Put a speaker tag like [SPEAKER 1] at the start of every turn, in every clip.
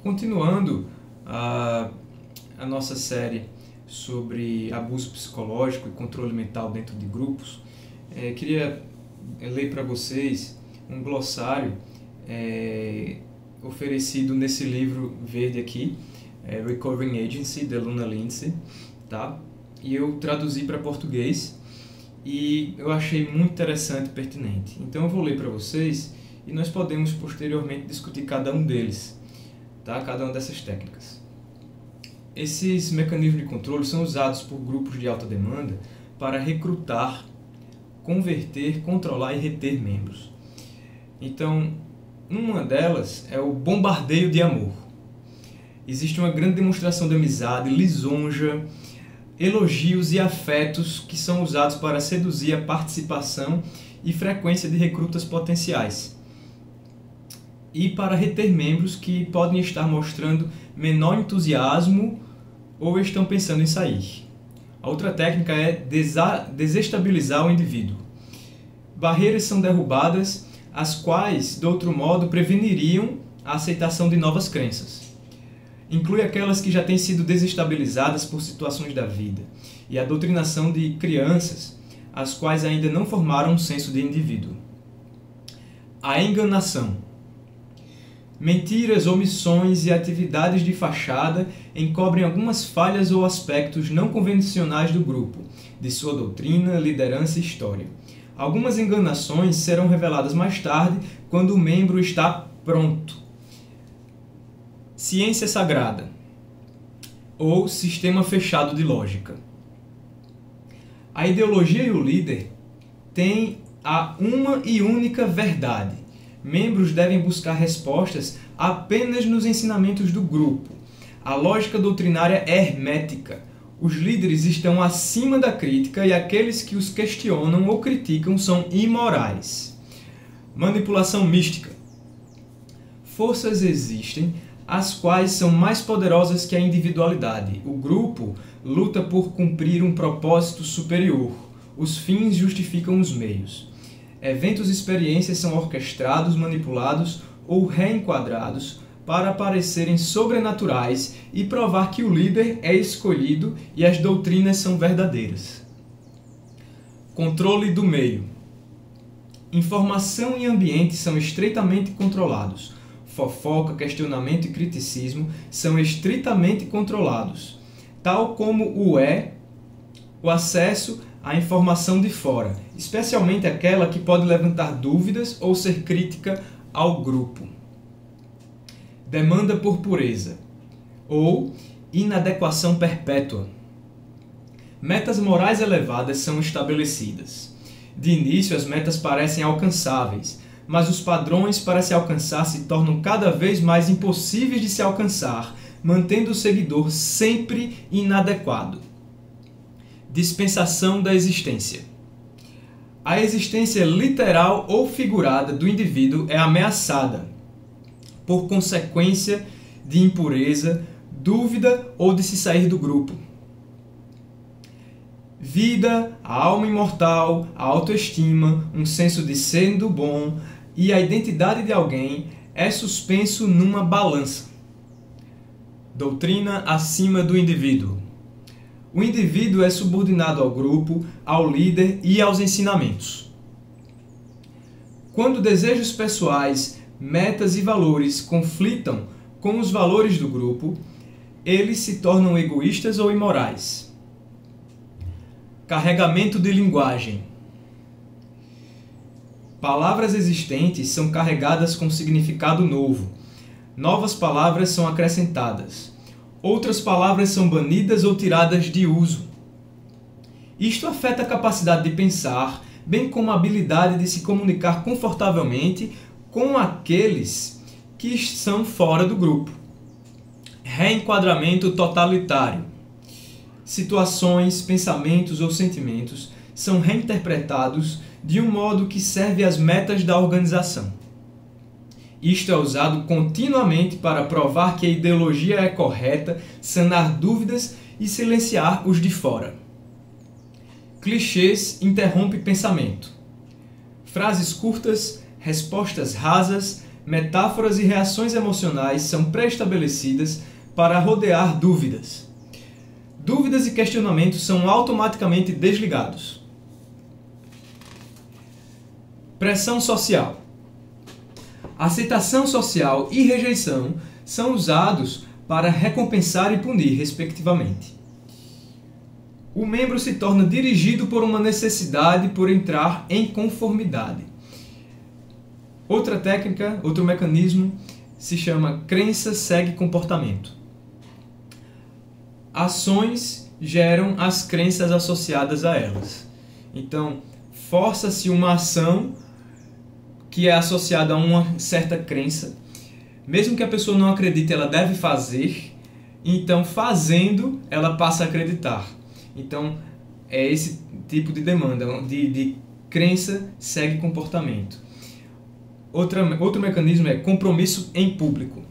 [SPEAKER 1] Continuando a nossa série sobre abuso psicológico e controle mental dentro de grupos, queria ler para vocês um glossário oferecido nesse livro verde aqui, Recovering Agency, de Luna Lindsay, tá? E eu traduzi para português e eu achei muito interessante e pertinente. Então eu vou ler para vocês e nós podemos posteriormente discutir cada um deles, tá? Cada uma dessas técnicas. Esses mecanismos de controle são usados por grupos de alta demanda para recrutar, converter, controlar e reter membros. Então, uma delas é o bombardeio de amor. Existe uma grande demonstração de amizade, lisonja, elogios e afetos que são usados para seduzir a participação e frequência de recrutas potenciais e para reter membros que podem estar mostrando menor entusiasmo ou estão pensando em sair. A outra técnica é desestabilizar o indivíduo. Barreiras são derrubadas, as quais, de outro modo, preveniriam a aceitação de novas crenças. Inclui aquelas que já têm sido desestabilizadas por situações da vida, e a doutrinação de crianças, as quais ainda não formaram um senso de indivíduo. A enganação. Mentiras, omissões e atividades de fachada encobrem algumas falhas ou aspectos não convencionais do grupo, de sua doutrina, liderança e história. Algumas enganações serão reveladas mais tarde, quando o membro está pronto. Ciência sagrada ou sistema fechado de lógica. A ideologia e o líder têm a uma e única verdade. Membros devem buscar respostas apenas nos ensinamentos do grupo. A lógica doutrinária é hermética. Os líderes estão acima da crítica e aqueles que os questionam ou criticam são imorais. Manipulação mística. Forças existem as quais são mais poderosas que a individualidade. O grupo luta por cumprir um propósito superior. Os fins justificam os meios. Eventos e experiências são orquestrados, manipulados ou reenquadrados para parecerem sobrenaturais e provar que o líder é escolhido e as doutrinas são verdadeiras. Controle do meio. Informação e ambiente são estreitamente controlados. Fofoca, questionamento e criticismo são estritamente controlados, tal como o acesso à informação de fora, especialmente aquela que pode levantar dúvidas ou ser crítica ao grupo. Demanda por pureza ou inadequação perpétua. Metas morais elevadas são estabelecidas. De início, as metas parecem alcançáveis, mas os padrões para se alcançar se tornam cada vez mais impossíveis de se alcançar, mantendo o seguidor sempre inadequado. Dispensação da existência. A existência literal ou figurada do indivíduo é ameaçada por consequência de impureza, dúvida ou de se sair do grupo. Vida, a alma imortal, a autoestima, um senso de sendo bom e a identidade de alguém é suspenso numa balança. Doutrina acima do indivíduo. O indivíduo é subordinado ao grupo, ao líder e aos ensinamentos. Quando desejos pessoais, metas e valores conflitam com os valores do grupo, eles se tornam egoístas ou imorais. Carregamento de linguagem. Palavras existentes são carregadas com significado novo. Novas palavras são acrescentadas. Outras palavras são banidas ou tiradas de uso. Isto afeta a capacidade de pensar, bem como a habilidade de se comunicar confortavelmente com aqueles que estão fora do grupo. Reenquadramento totalitário. Situações, pensamentos ou sentimentos são reinterpretados de um modo que serve às metas da organização. Isto é usado continuamente para provar que a ideologia é correta, sanar dúvidas e silenciar os de fora. Clichês interrompe pensamento. Frases curtas, respostas rasas, metáforas e reações emocionais são pré-estabelecidas para rodear dúvidas. Dúvidas e questionamentos são automaticamente desligados. Pressão social. Aceitação social e rejeição são usados para recompensar e punir, respectivamente. O membro se torna dirigido por uma necessidade por entrar em conformidade. Outra técnica, outro mecanismo, se chama crença segue comportamento. Ações geram as crenças associadas a elas. Então, força-se uma ação que é associada a uma certa crença. Mesmo que a pessoa não acredite, ela deve fazer. Então, fazendo, ela passa a acreditar. Então, é esse tipo de demanda, de crença segue comportamento. Outro mecanismo é compromisso em público.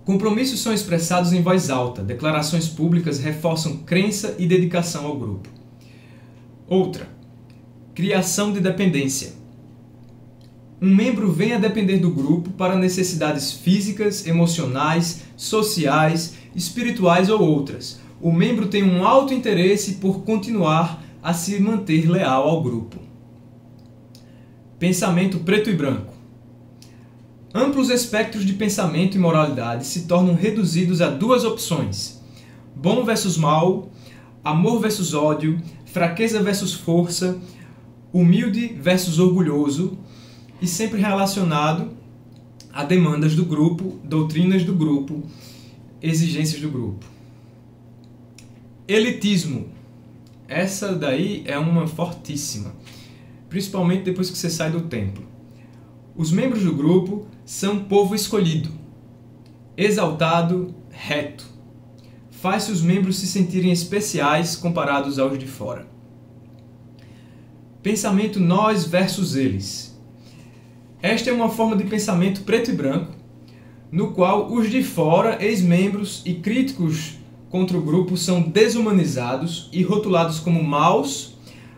[SPEAKER 1] Compromissos são expressados em voz alta. Declarações públicas reforçam crença e dedicação ao grupo. Outra, criação de dependência. Um membro vem a depender do grupo para necessidades físicas, emocionais, sociais, espirituais ou outras. O membro tem um alto interesse por continuar a se manter leal ao grupo. Pensamento preto e branco. Amplos espectros de pensamento e moralidade se tornam reduzidos a duas opções: bom versus mal, amor versus ódio, fraqueza versus força, humilde versus orgulhoso, e sempre relacionado a demandas do grupo, doutrinas do grupo, exigências do grupo. Elitismo. Essa daí é uma fortíssima, principalmente depois que você sai do templo. Os membros do grupo são povo escolhido, exaltado, reto. Faz os membros se sentirem especiais comparados aos de fora. Pensamento nós versus eles. Esta é uma forma de pensamento preto e branco, no qual os de fora, ex-membros e críticos contra o grupo são desumanizados e rotulados como maus,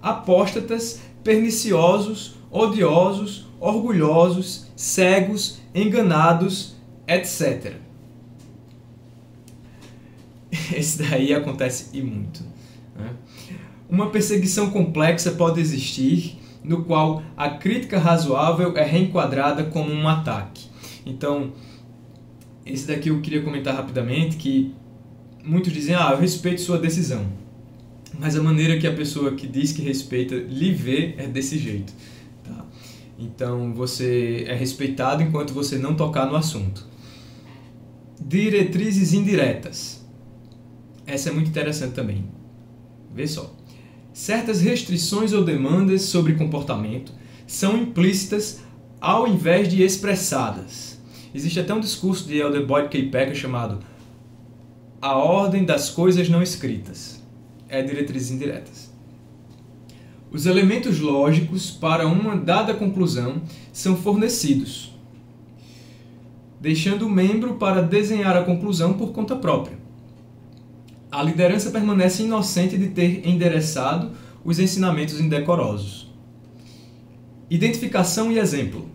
[SPEAKER 1] apóstatas, perniciosos, odiosos, orgulhosos, cegos, enganados, etc. Esse daí acontece e muito, né? Uma perseguição complexa pode existir, no qual a crítica razoável é reenquadrada como um ataque. Então, esse daqui eu queria comentar rapidamente, que muitos dizem, eu respeito sua decisão. Mas a maneira que a pessoa que diz que respeita lhe vê é desse jeito. Tá? Então, você é respeitado enquanto você não tocar no assunto. Diretrizes indiretas. Essa é muito interessante também. Vê só. Certas restrições ou demandas sobre comportamento são implícitas ao invés de expressadas. Existe até um discurso de Elder Boyd K. Packer chamado A Ordem das Coisas Não Escritas. É diretrizes indiretas. Os elementos lógicos para uma dada conclusão são fornecidos, deixando o membro para desenhar a conclusão por conta própria. A liderança permanece inocente de ter endereçado os ensinamentos indecorosos. Identificação e exemplo.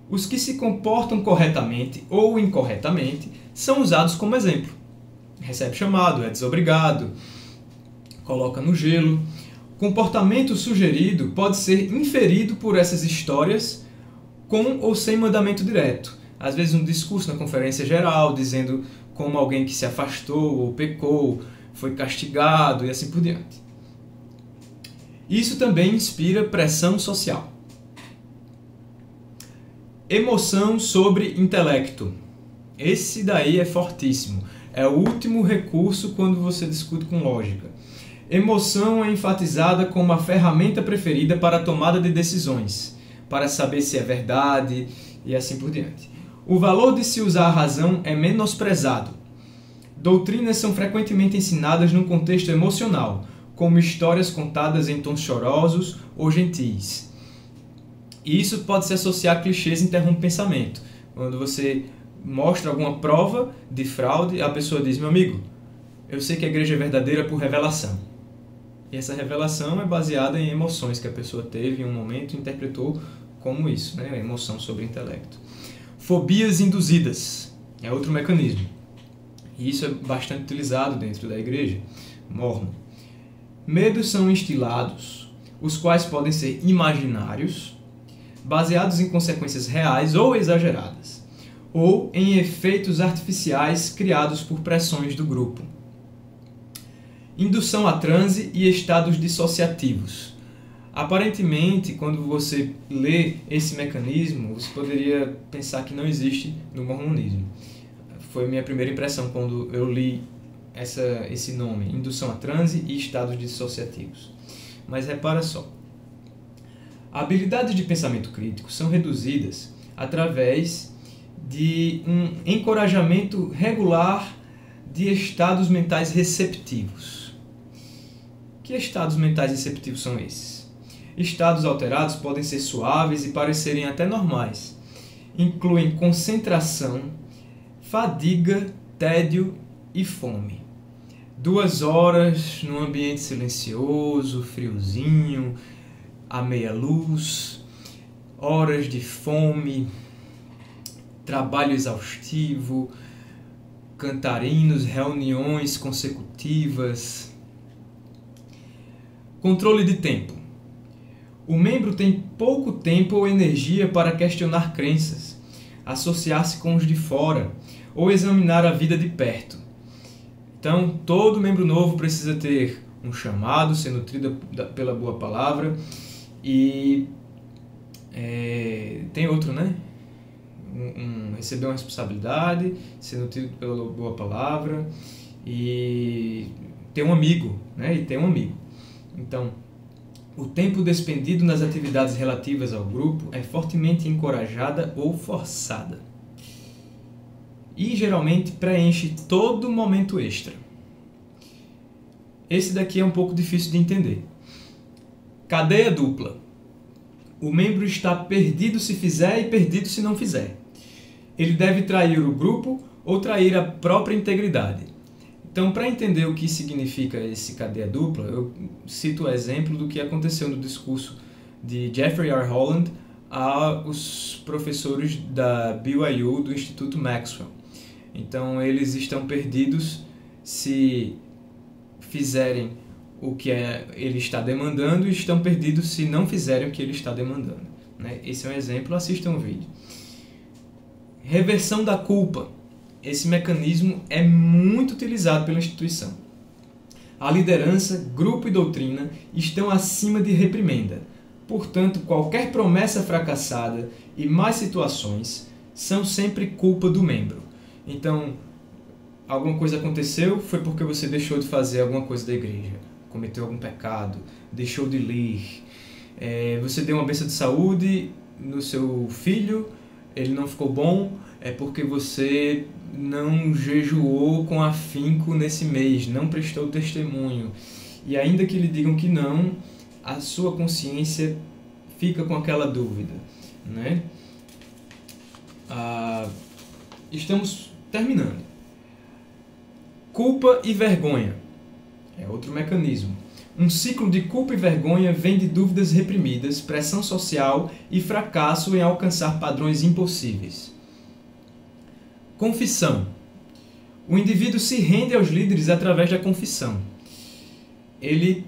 [SPEAKER 1] Os que se comportam corretamente ou incorretamente são usados como exemplo. Recebe chamado, é desobrigado, coloca no gelo. Comportamento sugerido pode ser inferido por essas histórias com ou sem mandamento direto. Às vezes um discurso na conferência geral dizendo como alguém que se afastou ou pecou, foi castigado e assim por diante. Isso também inspira pressão social. Emoção sobre intelecto. Esse daí é fortíssimo. É o último recurso quando você discute com lógica. Emoção é enfatizada como a ferramenta preferida para a tomada de decisões, para saber se é verdade e assim por diante. O valor de se usar a razão é menosprezado. Doutrinas são frequentemente ensinadas num contexto emocional, como histórias contadas em tons chorosos ou gentis. E isso pode se associar a clichês e interrompe o pensamento. Quando você mostra alguma prova de fraude, a pessoa diz, meu amigo, eu sei que a igreja é verdadeira por revelação. E essa revelação é baseada em emoções que a pessoa teve em um momento e interpretou como isso, né? A emoção sobre o intelecto. Fobias induzidas é outro mecanismo. E isso é bastante utilizado dentro da igreja mórmon. Medos são instilados, os quais podem ser imaginários, baseados em consequências reais ou exageradas, ou em efeitos artificiais criados por pressões do grupo. Indução a transe e estados dissociativos. Aparentemente, quando você lê esse mecanismo, você poderia pensar que não existe no mormonismo. Foi a minha primeira impressão quando eu li esse nome, indução a transe e estados dissociativos. Mas repara só, habilidades de pensamento crítico são reduzidas através de um encorajamento regular de estados mentais receptivos. Que estados mentais receptivos são esses? Estados alterados podem ser suaves e parecerem até normais. Incluem concentração, fadiga, tédio e fome. 2 horas num ambiente silencioso, friozinho, à meia luz, horas de fome, trabalho exaustivo, cantarinos, reuniões consecutivas. Controle de tempo. O membro tem pouco tempo ou energia para questionar crenças, associar-se com os de fora ou examinar a vida de perto. Então, todo membro novo precisa ter um chamado, ser nutrido pela boa palavra e tem outro, né? Receber uma responsabilidade, ser nutrido pela boa palavra e ter um amigo, né? E ter um amigo. Então, o tempo despendido nas atividades relativas ao grupo é fortemente encorajada ou forçada. E geralmente preenche todo momento extra. Esse daqui é um pouco difícil de entender. Cadeia dupla. O membro está perdido se fizer e perdido se não fizer. Ele deve trair o grupo ou trair a própria integridade. Então, para entender o que significa esse cadeia dupla, eu cito o exemplo do que aconteceu no discurso de Jeffrey R. Holland aos professores da BYU, do Instituto Maxwell. Então, eles estão perdidos se fizerem o que ele está demandando e estão perdidos se não fizerem o que ele está demandando. Esse é um exemplo, assistam o vídeo. Reversão da culpa. Esse mecanismo é muito utilizado pela instituição. A liderança, grupo e doutrina estão acima de reprimenda. Portanto, qualquer promessa fracassada e más situações são sempre culpa do membro. Então, alguma coisa aconteceu, foi porque você deixou de fazer alguma coisa da igreja, cometeu algum pecado, deixou de ler, você deu uma bênção de saúde no seu filho, ele não ficou bom, é porque você não jejuou com afinco nesse mês, não prestou testemunho. E ainda que lhe digam que não, a sua consciência fica com aquela dúvida, né? Estamos terminando. Culpa e vergonha é outro mecanismo. Um ciclo de culpa e vergonha vem de dúvidas reprimidas, pressão social e fracasso em alcançar padrões impossíveis. Confissão. O indivíduo se rende aos líderes através da confissão. Ele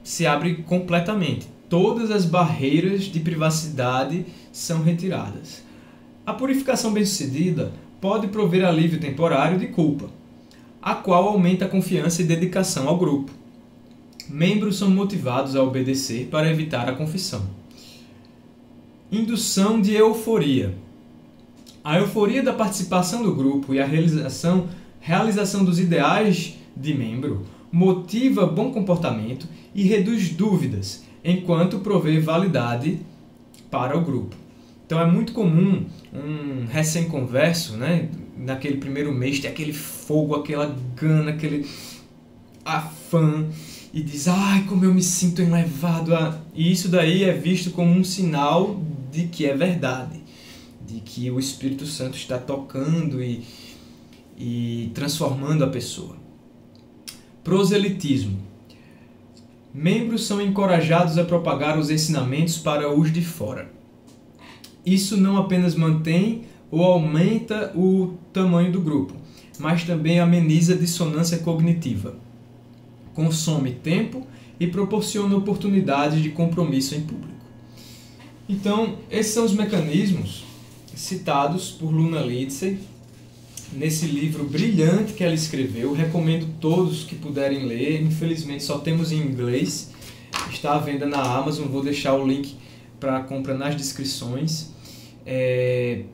[SPEAKER 1] se abre completamente. Todas as barreiras de privacidade são retiradas. A purificação bem-sucedida pode prover alívio temporário de culpa, a qual aumenta a confiança e dedicação ao grupo. Membros são motivados a obedecer para evitar a confissão. Indução de euforia. A euforia da participação do grupo e a realização dos ideais de membro motiva bom comportamento e reduz dúvidas, enquanto provê validade para o grupo. Então é muito comum um recém-converso, né, naquele primeiro mês, ter aquele fogo, aquela gana, aquele afã, e diz, ai, como eu me sinto elevado. E isso daí é visto como um sinal de que é verdade, de que o Espírito Santo está tocando e transformando a pessoa. Proselitismo. Membros são encorajados a propagar os ensinamentos para os de fora. Isso não apenas mantém ou aumenta o tamanho do grupo, mas também ameniza a dissonância cognitiva, consome tempo e proporciona oportunidades de compromisso em público. Então, esses são os mecanismos citados por Luna Lindsey nesse livro brilhante que ela escreveu. Recomendo todos que puderem ler. Infelizmente só temos em inglês. Está à venda na Amazon. Vou deixar o link para compra nas descrições. E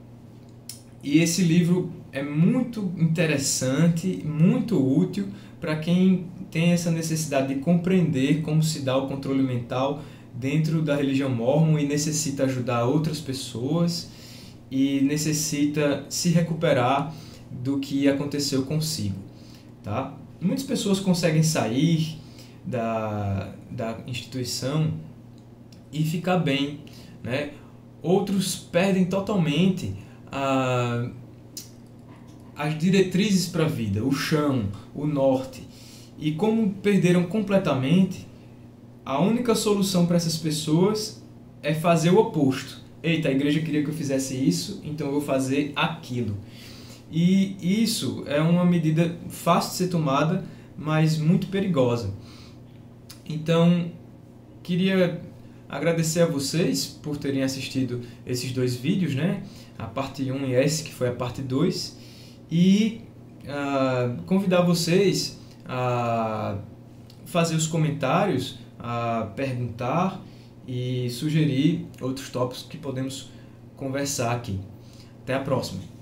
[SPEAKER 1] esse livro é muito interessante, muito útil para quem tem essa necessidade de compreender como se dá o controle mental dentro da religião mórmon e necessita ajudar outras pessoas e necessita se recuperar do que aconteceu consigo, tá? Muitas pessoas conseguem sair da instituição e ficar bem, né? Outros perdem totalmente as diretrizes para a vida, o chão, o norte. E como perderam completamente, a única solução para essas pessoas é fazer o oposto. Eita, a igreja queria que eu fizesse isso, então eu vou fazer aquilo. E isso é uma medida fácil de ser tomada, mas muito perigosa. Então, queria agradecer a vocês por terem assistido esses dois vídeos, né? A parte 1 e esse, que foi a parte 2. E convidar vocês a fazer os comentários, a perguntar e sugerir outros tópicos que podemos conversar aqui. Até a próxima!